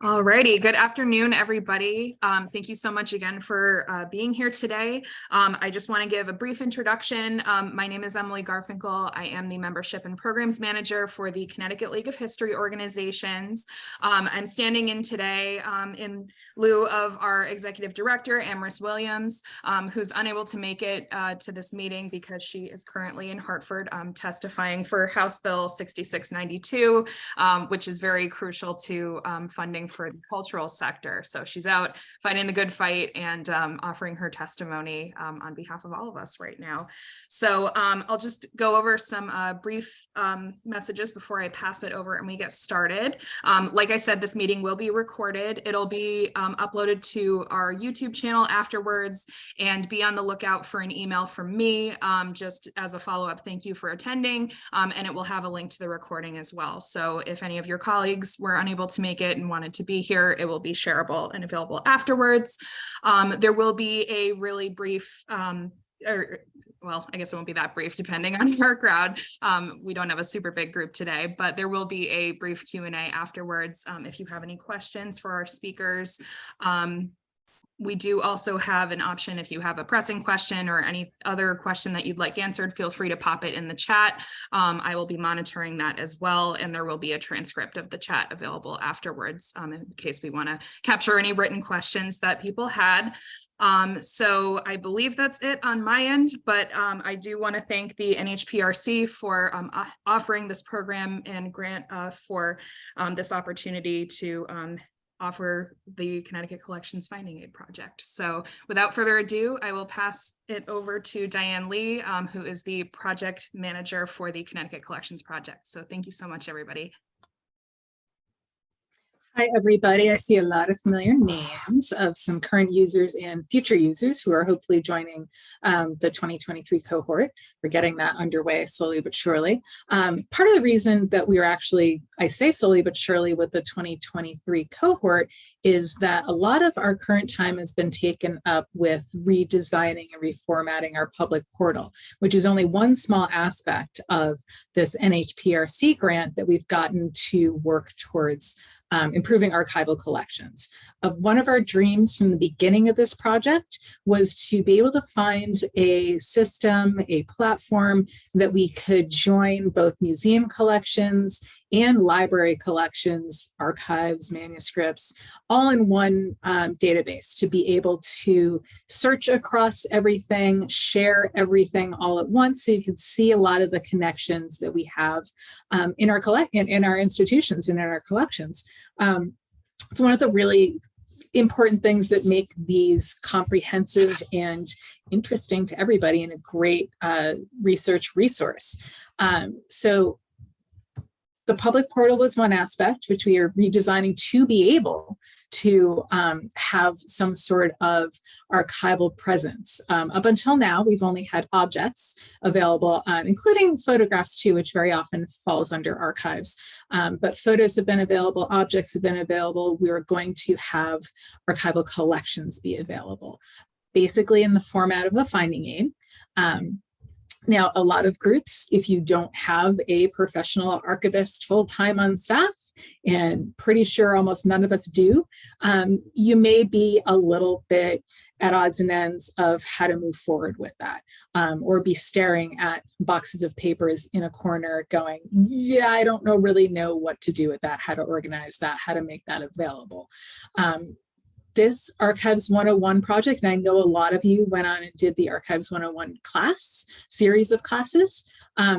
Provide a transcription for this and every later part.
Alrighty, good afternoon, everybody. Thank you so much again for being here today. I just want to give a brief introduction. My name is Emily Garfinkel. I am the Membership and Programs Manager for the Connecticut League of History Organizations. I'm standing in today in lieu of our Executive Director, Amherst Williams, who's unable to make it to this meeting because she is currently in Hartford testifying for House Bill 6692, which is very crucial to funding for the cultural sector. So she's out fighting the good fight and offering her testimony on behalf of all of us right now. So I'll just go over some brief messages before I pass it over and we get started. Like I said, this meeting will be recorded. It'll be uploaded to our YouTube channel afterwards, and be on the lookout for an email from me just as a follow-up thank you for attending, and it will have a link to the recording as well. So if any of your colleagues were unable to make it and wanted to be here, it will be shareable and available afterwards. There will be a really brief well, I guess it won't be that brief depending on our crowd. We don't have a super big group today, but there will be a brief Q&A afterwards if you have any questions for our speakers. We do also have an option if you have a pressing question or any other question that you'd like answered, feel free to pop it in the chat. I will be monitoring that as well, and there will be a transcript of the chat available afterwards in case we want to capture any written questions that people had. So I believe that's it on my end, but I do want to thank the NHPRC for offering this program and grant for this opportunity to offer the Connecticut Collections Finding Aid Project. So without further ado, I will pass it over to Diane Lee, who is the project manager for the Connecticut Collections Project. So thank you so much, everybody. Hi, everybody. I see a lot of familiar names of some current users and future users who are hopefully joining the 2023 cohort. We're getting that underway slowly but surely. Part of the reason that we are actually, I say slowly but surely with the 2023 cohort is that a lot of our current time has been taken up with redesigning and reformatting our public portal, which is only one small aspect of this NHPRC grant that we've gotten to work towards improving archival collections. One of our dreams from the beginning of this project was to be able to find a system, a platform that we could join both museum collections and library collections, archives, manuscripts, all in one database to be able to search across everything, share everything all at once, so you can see a lot of the connections that we have in our institutions and in our collections. It's one of the really important things that make these comprehensive and interesting to everybody and a great research resource. So the public portal was one aspect, which we are redesigning to be able to have some sort of archival presence. Up until now, we've only had objects available, including photographs too, which very often falls under archives. But photos have been available, objects have been available. We are going to have archival collections be available, basically in the format of a finding aid. Now, a lot of groups, if you don't have a professional archivist full-time on staff, and pretty sure almost none of us do, you may be a little bit at odds and ends of how to move forward with that, or be staring at boxes of papers in a corner going, yeah, I don't really know what to do with that, how to organize that, how to make that available. This Archives 101 project, and I know a lot of you went on and did the Archives 101 series of classes.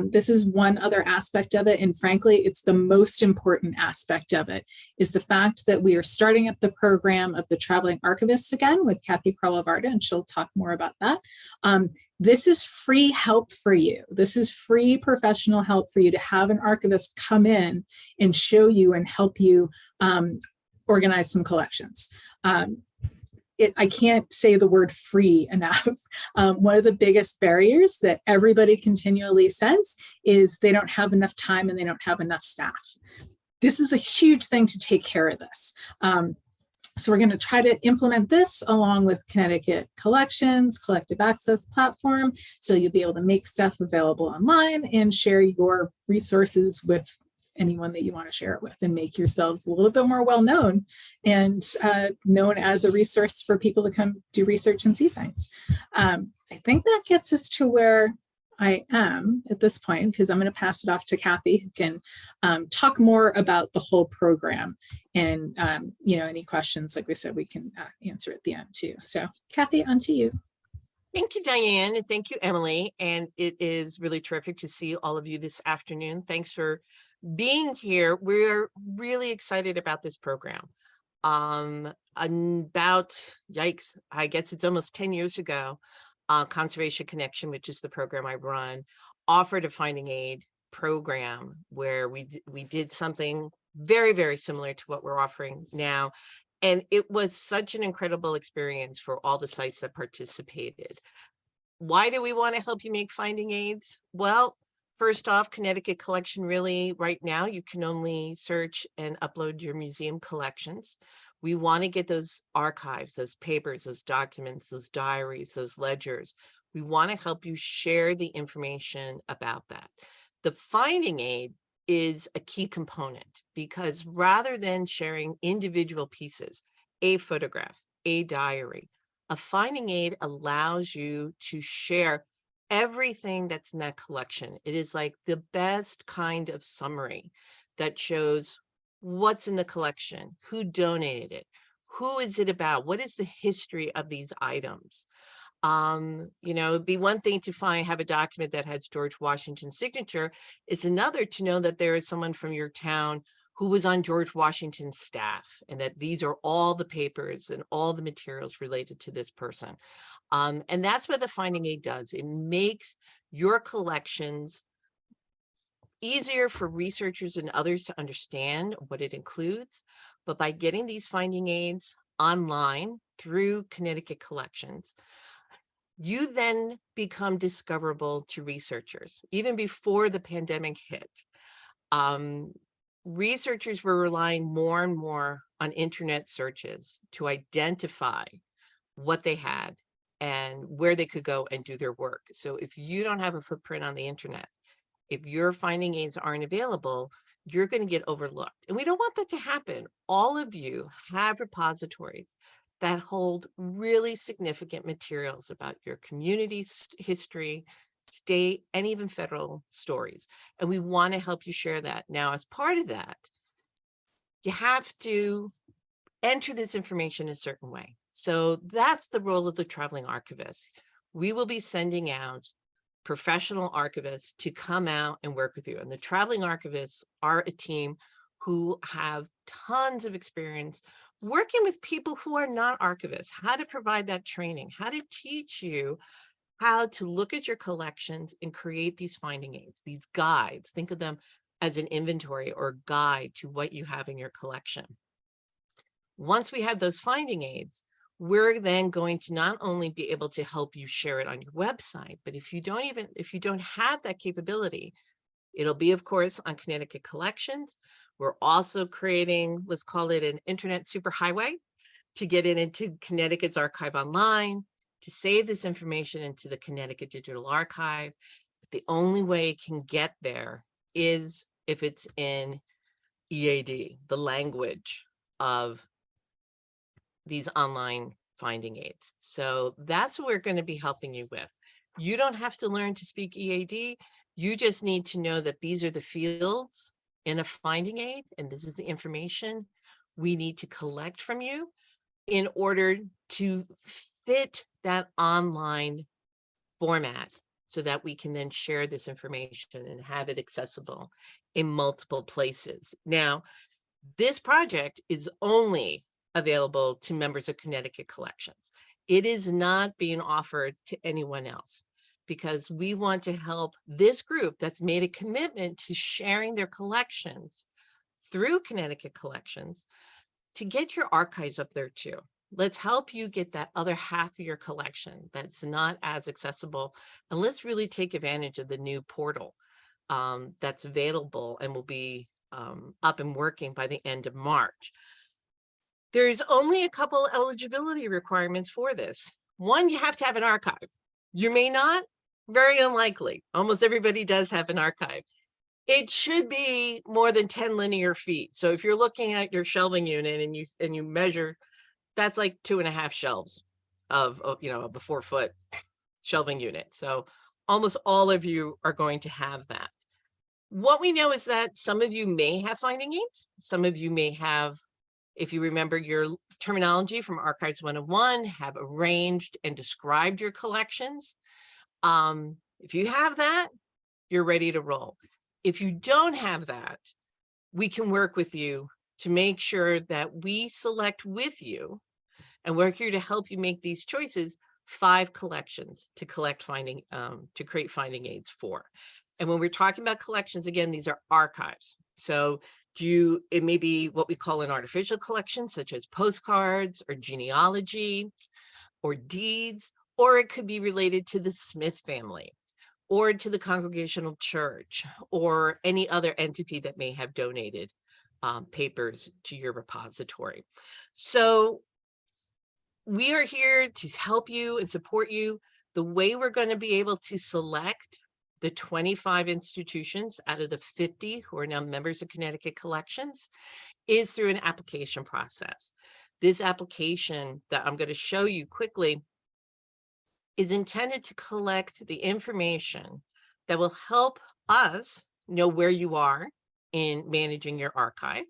This is one other aspect of it, and frankly, it's the most important aspect of it, is the fact that we are starting up the program of the Traveling Archivists again with Kathy Karlovarda, and she'll talk more about that. This is free help for you. This is free professional help for you to have an archivist come in and show you and help you organize some collections. I can't say the word free enough. One of the biggest barriers that everybody continually says is they don't have enough time and they don't have enough staff. This is a huge thing to take care of this. So we're going to try to implement this along with Connecticut Collections, Collective Access Platform, so you'll be able to make stuff available online and share your resources with anyone that you want to share it with, and make yourselves a little bit more well-known and known as a resource for people to come do research and see things. I think that gets us to where I am at this point, because I'm going to pass it off to Kathy, who can talk more about the whole program. And, any questions, like we said, we can answer at the end too. So Kathy, on to you. Thank you, Diane, and thank you, Emily. And it is really terrific to see all of you this afternoon. Thanks for being here. We're really excited about this program. Yikes, I guess it's almost 10 years ago, Conservation Connection, which is the program I run, offered a finding aid program where we did something very, very similar to what we're offering now. And it was such an incredible experience for all the sites that participated. Why do we want to help you make finding aids? Well, first off, Connecticut Collection, really right now, you can only search and upload your museum collections. We want to get those archives, those papers, those documents, those diaries, those ledgers. We want to help you share the information about that. The finding aid is a key component, because rather than sharing individual pieces, a photograph, a diary, a finding aid allows you to share everything that's in that collection. It is like the best kind of summary that shows what's in the collection, who donated it, who is it about, what is the history of these items. It'd be one thing to have a document that has George Washington's signature. It's another to know that there is someone from your town who was on George Washington's staff, and that these are all the papers and all the materials related to this person. And that's what the finding aid does. It makes your collections easier for researchers and others to understand what it includes. But by getting these finding aids online through Connecticut Collections, you then become discoverable to researchers. Even before the pandemic hit, researchers were relying more and more on internet searches to identify what they had and where they could go and do their work. So if you don't have a footprint on the internet, if your finding aids aren't available, you're going to get overlooked. And we don't want that to happen. All of you have repositories that hold really significant materials about your community's history, state, and even federal stories. And we want to help you share that. Now, as part of that, you have to enter this information a certain way. So that's the role of the traveling archivist. We will be sending out professional archivists to come out and work with you. And the traveling archivists are a team who have tons of experience working with people who are not archivists, how to provide that training, how to teach you how to look at your collections and create these finding aids, these guides. Think of them as an inventory or guide to what you have in your collection. Once we have those finding aids, we're then going to not only be able to help you share it on your website, but if you don't have that capability, it'll be, of course, on Connecticut Collections. We're also creating, let's call it an internet superhighway, to get it into Connecticut's archive online, to save this information into the Connecticut Digital Archive. But the only way it can get there is if it's in EAD, the language of these online finding aids. So that's what we're going to be helping you with. You don't have to learn to speak EAD. You just need to know that these are the fields in a finding aid, and this is the information we need to collect from you in order to fit that online format so that we can then share this information and have it accessible in multiple places. Now, this project is only available to members of Connecticut Collections. It is not being offered to anyone else, because we want to help this group that's made a commitment to sharing their collections through Connecticut Collections to get your archives up there too. Let's help you get that other half of your collection that's not as accessible. And let's really take advantage of the new portal that's available and will be up and working by the end of March. There's only a couple eligibility requirements for this. One, you have to have an archive. You may not, very unlikely. Almost everybody does have an archive. it should be more than 10 linear feet. So if you're looking at your shelving unit and you measure, that's like 2.5 shelves of of the 4-foot shelving unit. So almost all of you are going to have that. What we know is that some of you may have finding aids. Some of you may have, if you remember your terminology from Archives 101, have arranged and described your collections. If you have that, you're ready to roll. If you don't have that, we can work with you to make sure that we select with you, and we're here to help you make these choices, 5 collections to collect to create finding aids for. And when we're talking about collections, again, these are archives. So it may be what we call an artificial collection, such as postcards or genealogy or deeds, or it could be related to the Smith family or to the Congregational Church or any other entity that may have donated papers to your repository. So we are here to help you and support you. The way we're going to be able to select the 25 institutions out of the 50 who are now members of Connecticut Collections is through an application process. This application that I'm going to show you quickly is intended to collect the information that will help us know where you are in managing your archive,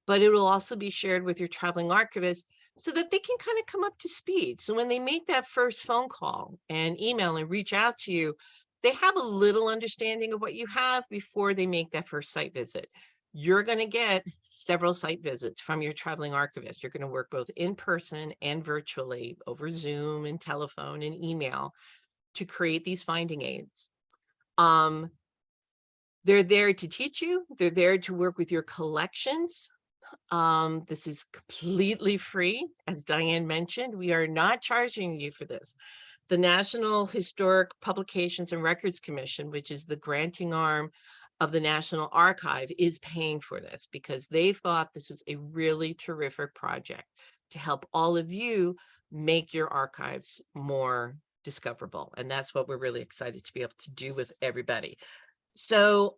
but it will also be shared with your traveling archivist so that they can kind of come up to speed. So when they make that first phone call and email and reach out to you, they have a little understanding of what you have before they make that first site visit. You're going to get several site visits from your traveling archivist. You're going to work both in person and virtually over Zoom and telephone and email to create these finding aids. They're there to teach you. They're there to work with your collections. This is completely free. As Diane mentioned, we are not charging you for this. The National Historic Publications and Records Commission, which is the granting arm of the National Archive, is paying for this because they thought this was a really terrific project to help all of you make your archives more discoverable. And that's what we're really excited to be able to do with everybody. So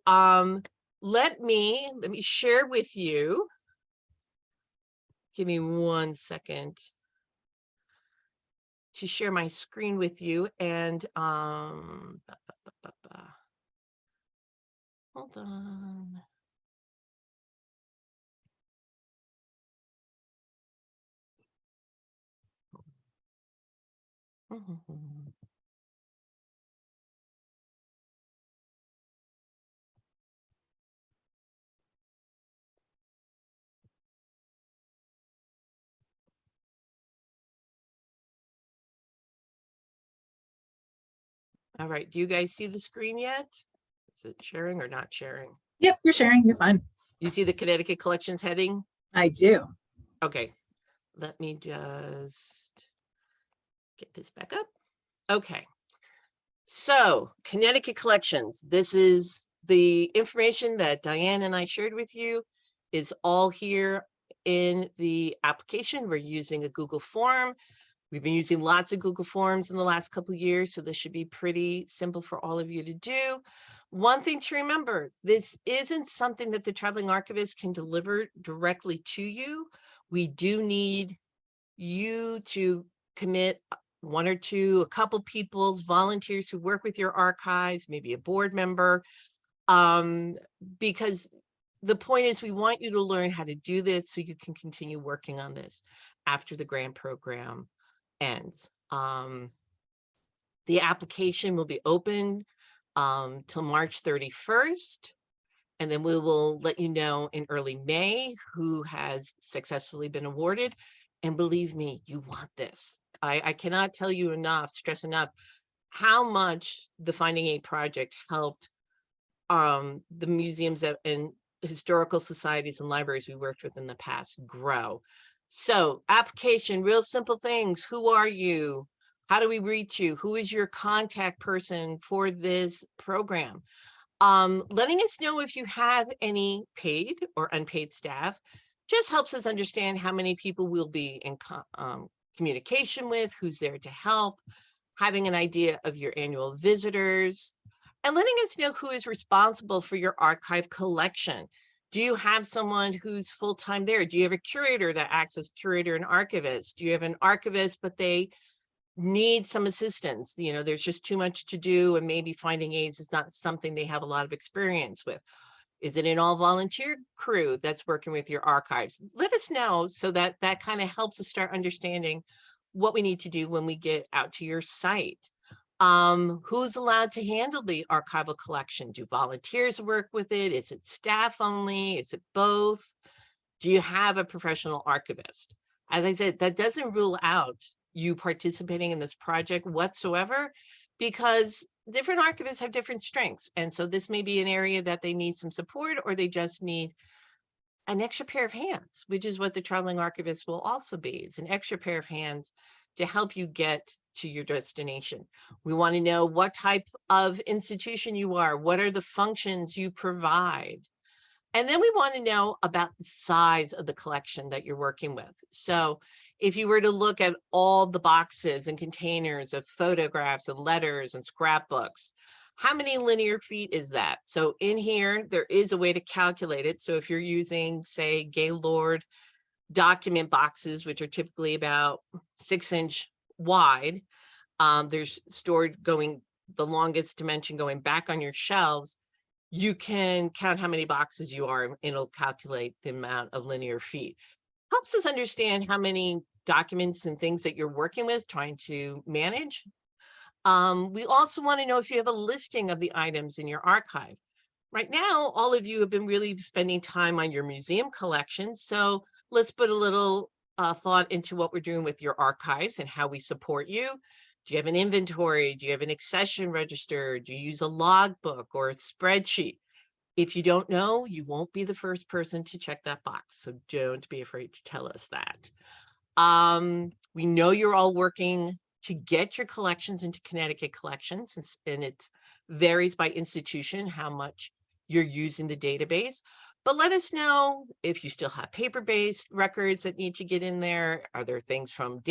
let me share with you. Give me 1 second to share my screen with you, and hold on. All right, do you guys see the screen yet? Is it sharing or not sharing? Yep, you're sharing, you're fine. You see the Connecticut Collections heading? I do. Okay, let me just get this back up. Okay, so Connecticut Collections, this is the information that Diane and I shared with you, is all here in the application. We're using a Google form. We've been using lots of Google Forms in the last couple of years, so this should be pretty simple for all of you to do. One thing to remember, this isn't something that the traveling archivist can deliver directly to you. We do need you to commit a couple people's volunteers who work with your archives, maybe a board member, because the point is we want you to learn how to do this so you can continue working on this after the grant program ends. The application will be open till March 31st, and then we will let you know in early May who has successfully been awarded. And believe me, you want this. I cannot tell you enough, stress enough, how much the Finding Aid project helped the museums and historical societies and libraries we worked with in the past grow. So application, real simple things. Who are you? How do we reach you? Who is your contact person for this program? Letting us know if you have any paid or unpaid staff just helps us understand how many people we'll be in communication with, who's there to help, having an idea of your annual visitors, and letting us know who is responsible for your archive collection. Do you have someone who's full-time there? Do you have a curator that acts as curator and archivist? Do you have an archivist, but they need some assistance? You know, there's just too much to do, and maybe finding aids is not something they have a lot of experience with. Is it an all volunteer crew that's working with your archives? Let us know, so that that kind of helps us start understanding what we need to do when we get out to your site. Who's allowed to handle the archival collection? Do volunteers work with it? Is it staff only? Is it both? Do you have a professional archivist? As I said, that doesn't rule out you participating in this project whatsoever, because different archivists have different strengths. And so this may be an area that they need some support, or they just need an extra pair of hands, which is what the traveling archivist will also be, is an extra pair of hands to help you get to your destination. We want to know what type of institution you are, what are the functions you provide. And then we want to know about the size of the collection that you're working with. So if you were to look at all the boxes and containers of photographs and letters and scrapbooks, how many linear feet is that? So in here, there is a way to calculate it. So if you're using, say, Gaylord document boxes, which are typically about 6-inch wide, there's stored going the longest dimension going back on your shelves. You can count how many boxes you are, and it'll calculate the amount of linear feet. Helps us understand how many documents and things that you're working with, trying to manage. We also want to know if you have a listing of the items in your archive. Right now, all of you have been really spending time on your museum collections. So let's put a little thought into what we're doing with your archives and how we support you. Do you have an inventory? Do you have an accession register? Do you use a logbook or a spreadsheet? If you don't know, you won't be the first person to check that box. So don't be afraid to tell us that. We know you're all working to get your collections into Connecticut Collections, and it varies by institution how much you're using the database. But let us know if you still have paper-based records that need to get in there. Are there things from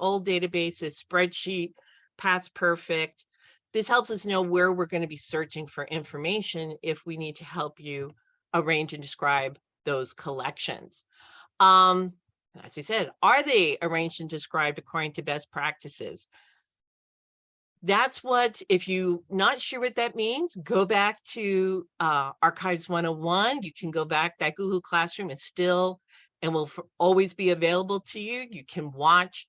old databases, spreadsheet, past perfect? This helps us know where we're going to be searching for information if we need to help you arrange and describe those collections. As I said, are they arranged and described according to best practices? That's what, if you're not sure what that means, go back to Archives 101. You can go back, that Google Classroom is still and will always be available to you. You can watch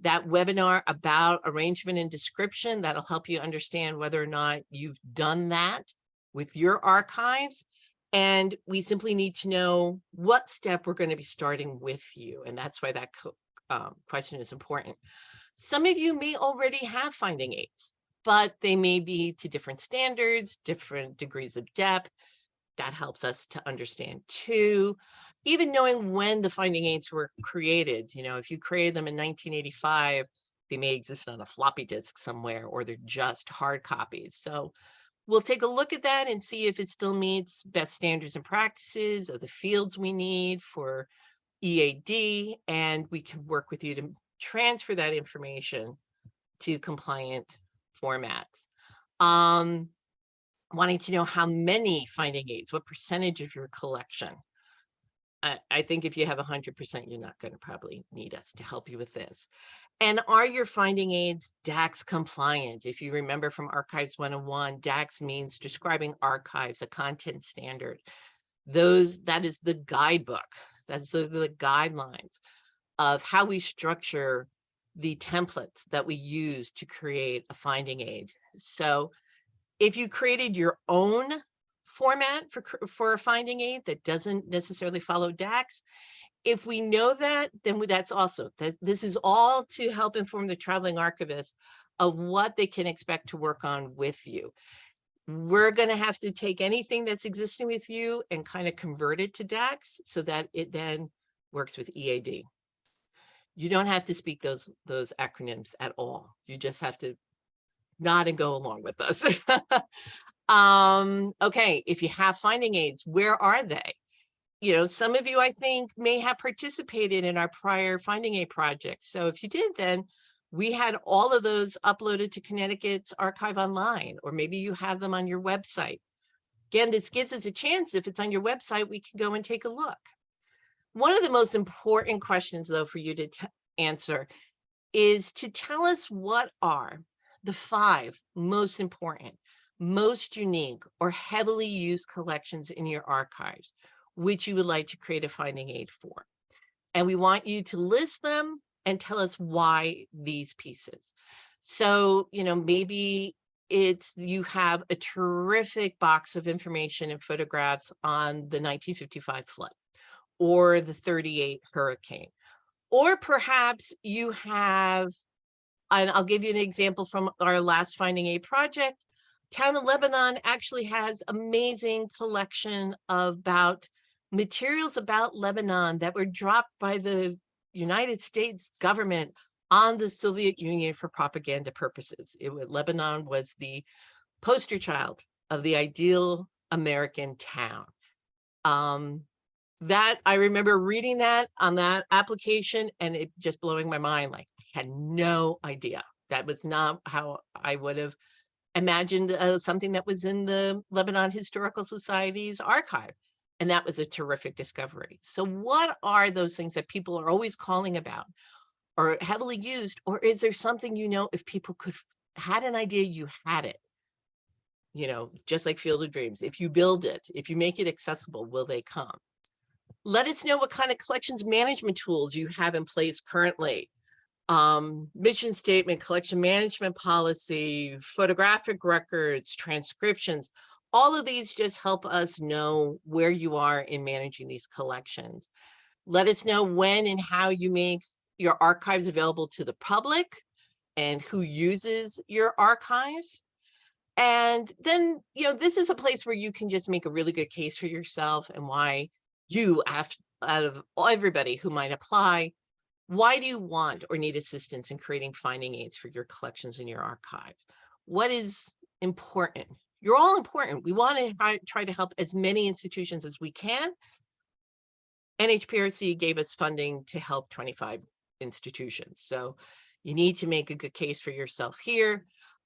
that webinar about arrangement and description. That'll help you understand whether or not you've done that with your archives. And we simply need to know what step we're going to be starting with you. And that's why that question is important. Some of you may already have finding aids, but they may be to different standards, different degrees of depth. That helps us to understand too. Even knowing when the finding aids were created, you know, if you created them in 1985, they may exist on a floppy disk somewhere, or they're just hard copies. So we'll take a look at that and see if it still meets best standards and practices of the fields we need for EAD, and we can work with you to transfer that information to compliant formats. Wanting to know how many finding aids, what percentage of your collection. I think if you have 100%, you're not going to probably need us to help you with this. And are your finding aids DAX compliant? If you remember from Archives 101, DAX means describing archives, a content standard. That is the guidebook. That's the guidelines of how we structure the templates that we use to create a finding aid. So if you created your own format for a finding aid that doesn't necessarily follow DAX, if we know that, then that's also, this is all to help inform the traveling archivist of what they can expect to work on with you. We're going to have to take anything that's existing with you and kind of convert it to DAX so that it then works with EAD. You don't have to speak those acronyms at all. You just have to nod and go along with us. Okay, if you have finding aids, where are they? You know, some of you, I think, may have participated in our prior finding aid projects. So if you did, then We had all of those uploaded to Connecticut's Archive Online, or maybe you have them on your website. Again, this gives us a chance, if it's on your website, we can go and take a look. One of the most important questions, though, for you to answer is to tell us what are the 5 most important, most unique, or heavily used collections in your archives, which you would like to create a finding aid for. And we want you to list them and tell us why these pieces. So, you know, maybe it's you have a terrific box of information and photographs on the 1955 flood or the 38 hurricane. Or perhaps you have, and I'll give you an example from our last Finding Aid project. Town of Lebanon actually has amazing collection about materials about Lebanon that were dropped by the United States government on the Soviet Union for propaganda purposes. Lebanon was the poster child of the ideal American town. That I remember reading that on that application and it just blowing my mind. Like, I had no idea. That was not how I would have imagined something that was in the Lebanon Historical Society's archive. And that was a terrific discovery. So what are those things that people are always calling about or heavily used? Or is there something, you know, if people could had an idea, you had it, you know, just like Field of Dreams. If you build it, if you make it accessible, will they come? Let us know what kind of collections management tools you have in place currently. Mission statement, collection management policy, photographic records, transcriptions. All of these just help us know where you are in managing these collections. Let us know when and how you make your archives available to the public and who uses your archives. And then, you know, this is a place where you can just make a really good case for yourself and why you, out of everybody who might apply, why do you want or need assistance in creating finding aids for your collections in your archive? What is important? You're all important. We want to try to help as many institutions as we can. NHPRC gave us funding to help 25 institutions. So you need to make a good case for yourself here.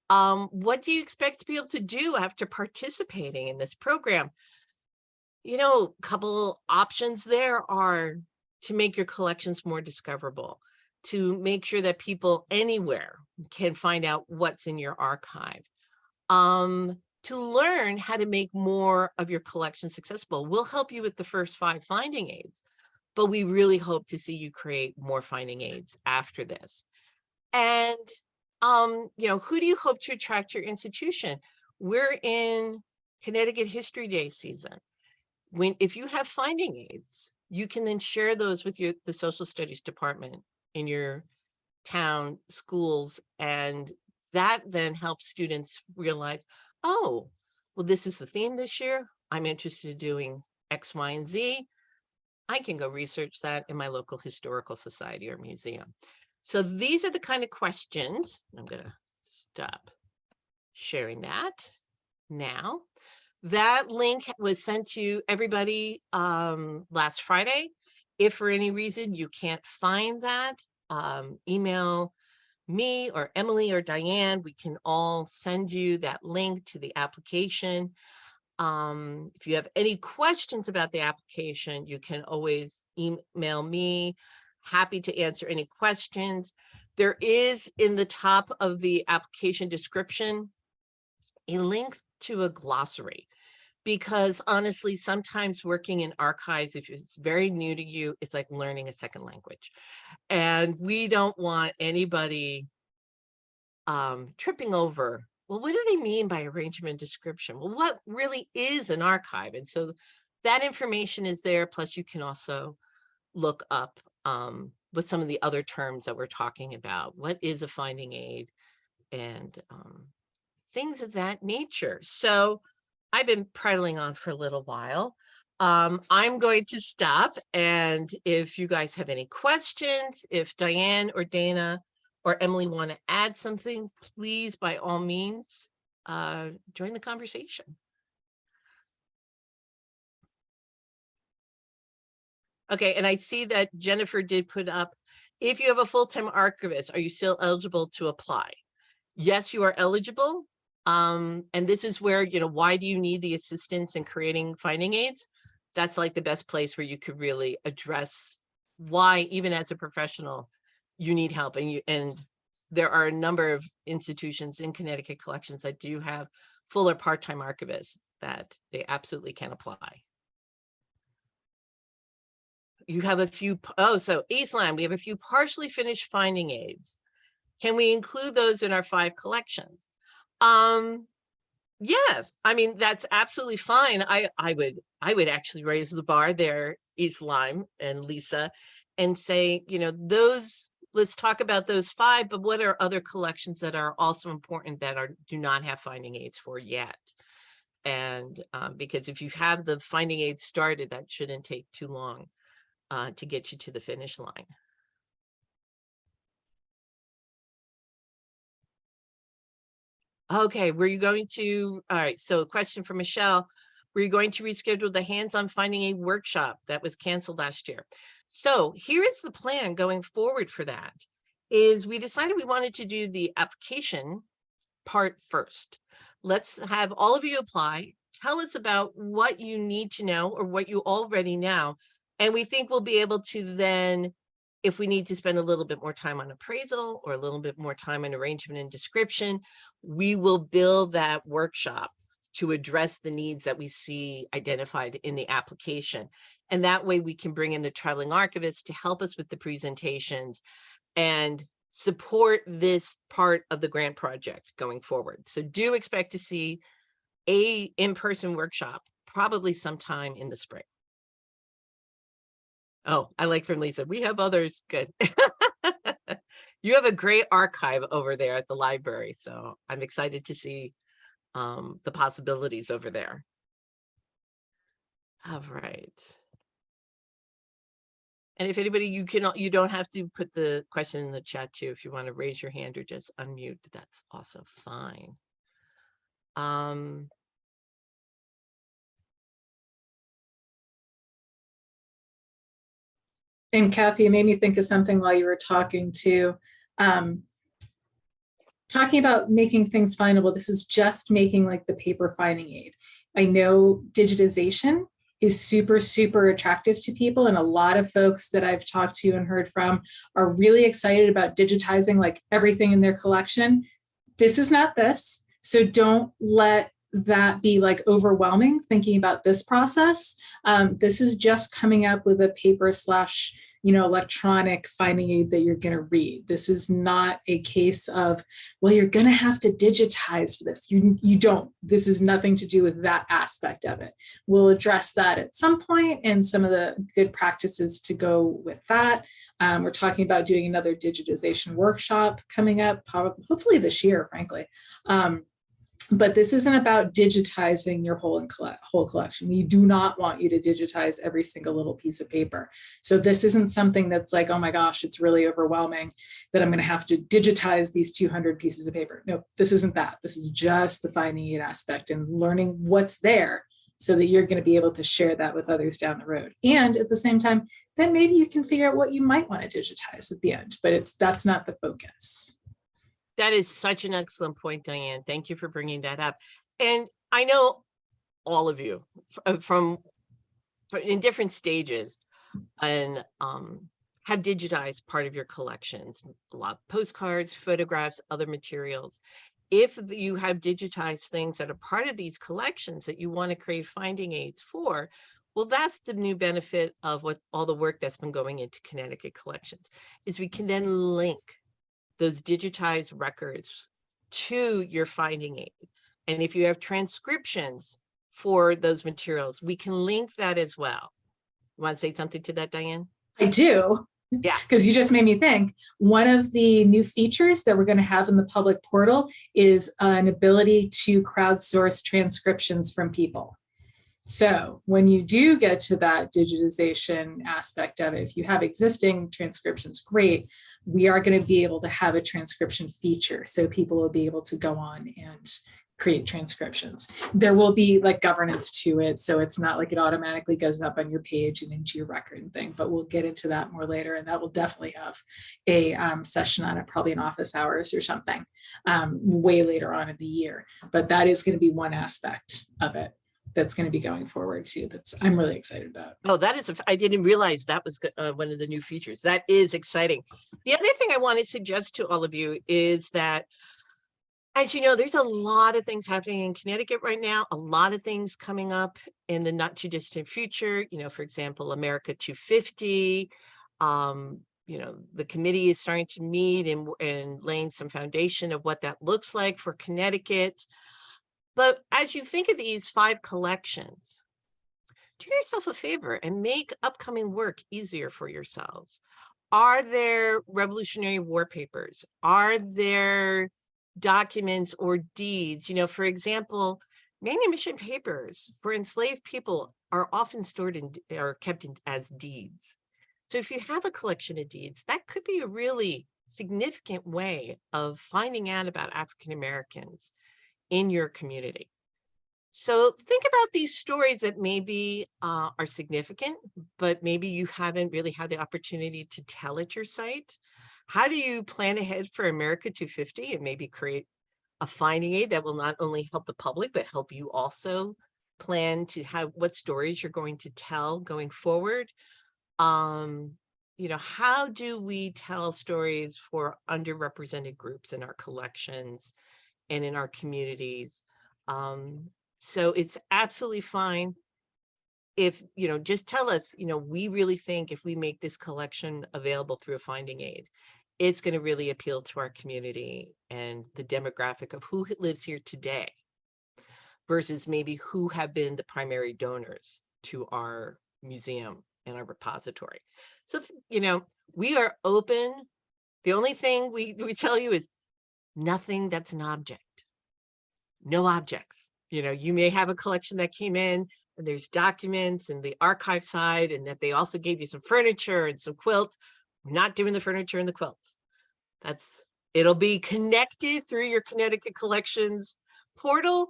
What do you expect to be able to do after participating in this program? You know, a couple options there are to make your collections more discoverable, to make sure that people anywhere can find out what's in your archive, to learn how to make more of your collections accessible. We'll help you with the first 5 finding aids, but we really hope to see you create more finding aids after this. And, you know, who do you hope to attract to your institution? We're in Connecticut History Day season. If you have finding aids, you can then share those with the social studies department in your town schools. And that then helps students realize, oh, well, this is the theme this year. I'm interested in doing X, Y, and Z. I can go research that in my local historical society or museum. So these are the kind of questions. I'm going to stop sharing that now. That link was sent to everybody last Friday. If for any reason you can't find that, email me or Emily or Diane. We can all send you that link to the application. If you have any questions about the application, you can always email me. Happy to answer any questions. There is in the top of the application description a link to a glossary, because honestly, sometimes working in archives, if it's very new to you, it's like learning a second language. And we don't want anybody tripping over, well, what do they mean by arrangement description? Well, what really is an archive? And so that information is there. Plus you can also look up with some of the other terms that we're talking about. What is a finding aid and things of that nature. So I've been prattling on for a little while. I'm going to stop. And if you guys have any questions, if Diane or Dana or Emily want to add something, please, by all means, join the conversation. Okay, and I see that Jennifer did put up, If you have a full-time archivist, are you still eligible to apply? Yes, you are eligible. And this is where, why do you need the assistance in creating finding aids? That's like the best place where you could really address why, even as a professional, you need help. And there are a number of institutions in Connecticut Collections that do have full or part-time archivists that they absolutely can apply. You have a few, so Eastline, we have a few partially finished finding aids. Can we include those in our 5 collections? Yeah, I mean, that's absolutely fine. I would actually raise the bar there, East Lyme and Lisa, and say, let's talk about those 5, but what are other collections that are also important that do not have finding aids for yet? And because if you have the finding aids started, that shouldn't take too long to get you to the finish line. Okay, were you going to, all right, so a question for Michelle. Were you going to reschedule the hands-on finding aid workshop that was canceled last year? So here is the plan going forward for that, is we decided we wanted to do the application part first. Let's have all of you apply, tell us about what you need to know or what you already know. And we think we'll be able to then, if we need to spend a little bit more time on appraisal or a little bit more time on arrangement and description, we will build that workshop to address the needs that we see identified in the application. And that way we can bring in the traveling archivist to help us with the presentations and support this part of the grant project going forward. So do expect to see a in-person workshop probably sometime in the spring. Oh, I like from Lisa. We have others. Good. You have a great archive over there at the library. So I'm excited to see the possibilities over there. All right. And if anybody, you don't have to put the question in the chat too. If you want to raise your hand or just unmute, that's also fine. And Kathy, it made me think of something while you were talking to, talking about making things findable. This is just making like the paper finding aid. I know digitization is super, super attractive to people. And a lot of folks that I've talked to and heard from are really excited about digitizing like everything in their collection. This is not this. So don't let that be like overwhelming thinking about this process. This is just coming up with a paper / electronic finding aid that you're going to read. This is not a case of, well, you're going to have to digitize this. You don't. This is nothing to do with that aspect of it. We'll address that at some point and some of the good practices to go with that. We're talking about doing another digitization workshop coming up, probably, hopefully this year, frankly. But this isn't about digitizing your whole collection. We do not want you to digitize every single little piece of paper. So this isn't something that's like, oh my gosh, it's really overwhelming that I'm going to have to digitize these 200 pieces of paper. No, this isn't that. This is just the finding aid aspect and learning what's there so that you're going to be able to share that with others down the road. And at the same time, then maybe you can figure out what you might want to digitize at the end, but that's not the focus. That is such an excellent point, Diane. Thank you for bringing that up. And I know all of you from in different stages and have digitized part of your collections, a lot of postcards, photographs, other materials. If you have digitized things that are part of these collections that you want to create finding aids for, well, that's the new benefit of what all the work that's been going into Connecticut Collections, is we can then link those digitized records to your finding aid. And if you have transcriptions for those materials, we can link that as well. You want to say something to that, Diane? I do. Yeah. Because you just made me think. One of the new features that we're going to have in the public portal is an ability to crowdsource transcriptions from people. So when you do get to that digitization aspect of it, if you have existing transcriptions, great. We are going to be able to have a transcription feature. So people will be able to go on and create transcriptions. There will be like governance to it, so it's not like it automatically goes up on your page and into your record and thing, but we'll get into that more later, and that will definitely have a session on it, probably in office hours or something, way later on in the year. But that is going to be one aspect of it that's going to be going forward too. I'm really excited about. Oh, that is, I didn't realize that was one of the new features. That is exciting. The other thing I want to suggest to all of you is that, as you know, there's a lot of things happening in Connecticut right now, a lot of things coming up in the not too distant future. You know, for example, America 250, you know, the committee is starting to meet and laying some foundation of what that looks like for Connecticut. But as you think of these 5 collections, do yourself a favor and make upcoming work easier for yourselves. Are there Revolutionary War papers? Are there documents or deeds? You know, for example, manumission papers for enslaved people are often stored in or kept in, as deeds. So if you have a collection of deeds, that could be a really significant way of finding out about African Americans in your community. So think about these stories that maybe are significant, but maybe you haven't really had the opportunity to tell at your site. How do you plan ahead for America 250 and maybe create a finding aid that will not only help the public, but help you also plan to have what stories you're going to tell going forward? You know, how do we tell stories for underrepresented groups in our collections and in our communities? So it's absolutely fine if, you know, just tell us, you know, we really think if we make this collection available through a finding aid, it's going to really appeal to our community and the demographic of who lives here today versus maybe who have been the primary donors to our museum and our repository. So, you know, we are open. The only thing we tell you is nothing that's an object. No objects. You know, you may have a collection that came in and there's documents and the archive side, and that they also gave you some furniture and some quilts. We're not doing the furniture and the quilts. It'll be connected through your Connecticut Collections portal,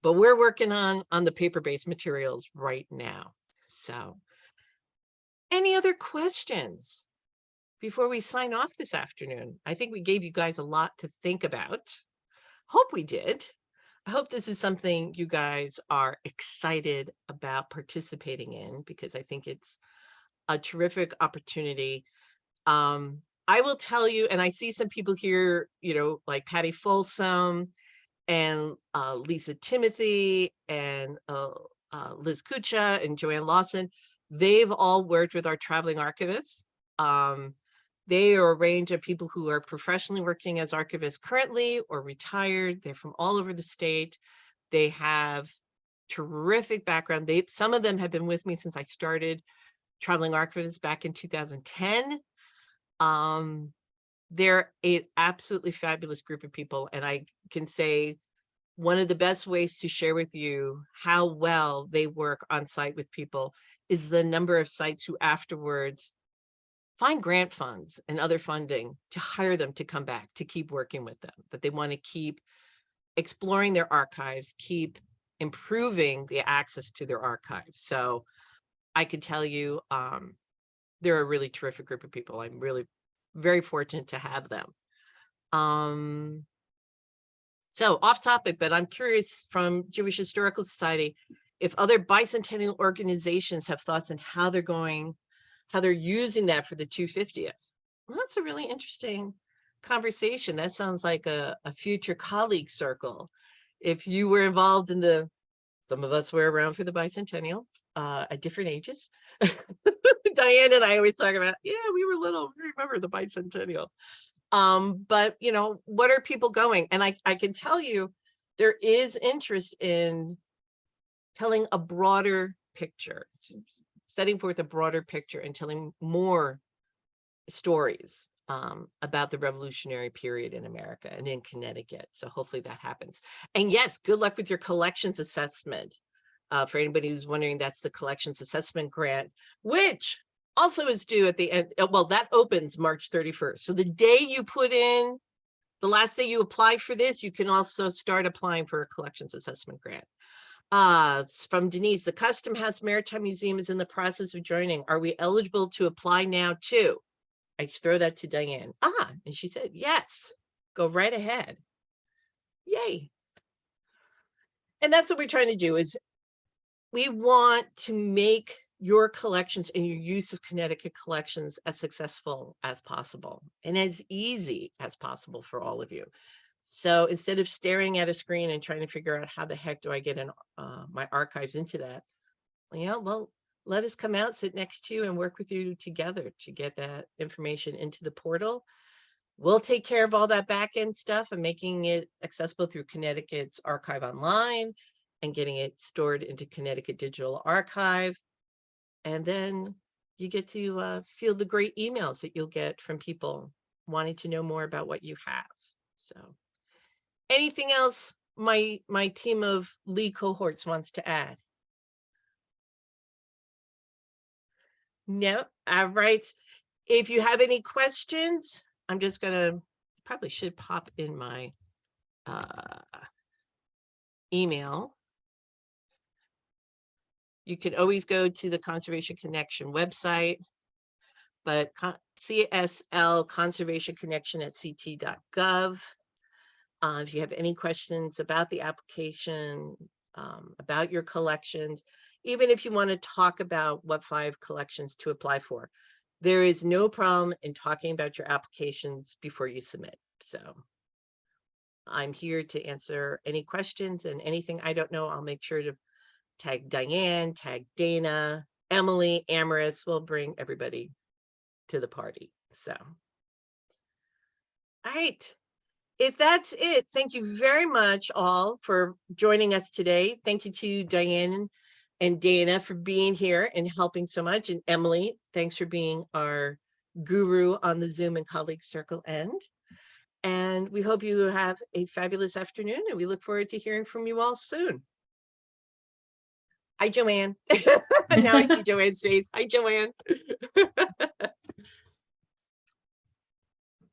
but we're working on the paper-based materials right now. So any other questions before we sign off this afternoon? I think we gave you guys a lot to think about. Hope we did. I hope this is something you guys are excited about participating in, because I think it's a terrific opportunity. I will tell you, and I see some people here, you know, like Patty Folsom and Lisa Timothy and Liz Kucha and Joanne Lawson. They've all worked with our traveling archivists. They are a range of people who are professionally working as archivists currently or retired. They're from all over the state. They have terrific background. Some of them have been with me since I started Traveling Archivists back in 2010. They're an absolutely fabulous group of people. And I can say one of the best ways to share with you how well they work on site with people is the number of sites who afterwards find grant funds and other funding to hire them to come back, to keep working with them, that they want to keep exploring their archives, keep improving the access to their archives. So I could tell you, they're a really terrific group of people. I'm really very fortunate to have them. So off topic, but I'm curious from Jewish Historical Society, if other bicentennial organizations have thoughts on how they're using that for the 250th. Well, that's a really interesting conversation. That sounds like a future colleague circle. If you were involved in some of us were around for the bicentennial at different ages. Diane and I always talk about, yeah, we were little, we remember the bicentennial. But you know, what are people going? And I can tell you, there is interest in telling a broader picture, setting forth a broader picture and telling more stories about the revolutionary period in America and in Connecticut. So hopefully that happens. And yes, good luck with your collections assessment. For anybody who's wondering, that's the collections assessment grant, which also is due at the end. Well, that opens March 31st. So the day you put in the last day you apply for this, you can also start applying for a collections assessment grant. It's from Denise, the Custom House Maritime Museum is in the process of joining. Are we eligible to apply now too? I throw that to Diane. And she said, yes, go right ahead. Yay. And that's what we're trying to do is we want to make your collections and your use of Connecticut Collections as successful as possible and as easy as possible for all of you. So instead of staring at a screen and trying to figure out how the heck do I get my archives into that, well, let us come out, sit next to you and work with you together to get that information into the portal. We'll take care of all that back end stuff and making it accessible through Connecticut's Archive Online and getting it stored into Connecticut Digital Archive. And then you get to feel the great emails that you'll get from people wanting to know more about what you have. So anything else my team of lead cohorts wants to add? No. All right. If you have any questions, I'm just gonna probably should pop in my email. You can always go to the Conservation Connection website, but CSL Conservation Connection at ct.gov. If you have any questions about the application, about your collections, even if you want to talk about what 5 collections to apply for, there is no problem in talking about your applications before you submit. So I'm here to answer any questions, and anything I don't know, I'll make sure to tag Diane, tag Dana, Emily, Amaris. Will bring everybody to the party. So, all right. If that's it, thank you very much all for joining us today. Thank you to Diane and Dana for being here and helping so much. And Emily, thanks for being our guru on the Zoom and Colleague Circle end. And we hope you have a fabulous afternoon, and we look forward to hearing from you all soon. Hi, Joanne. Now I see Joanne's face. Hi, Joanne.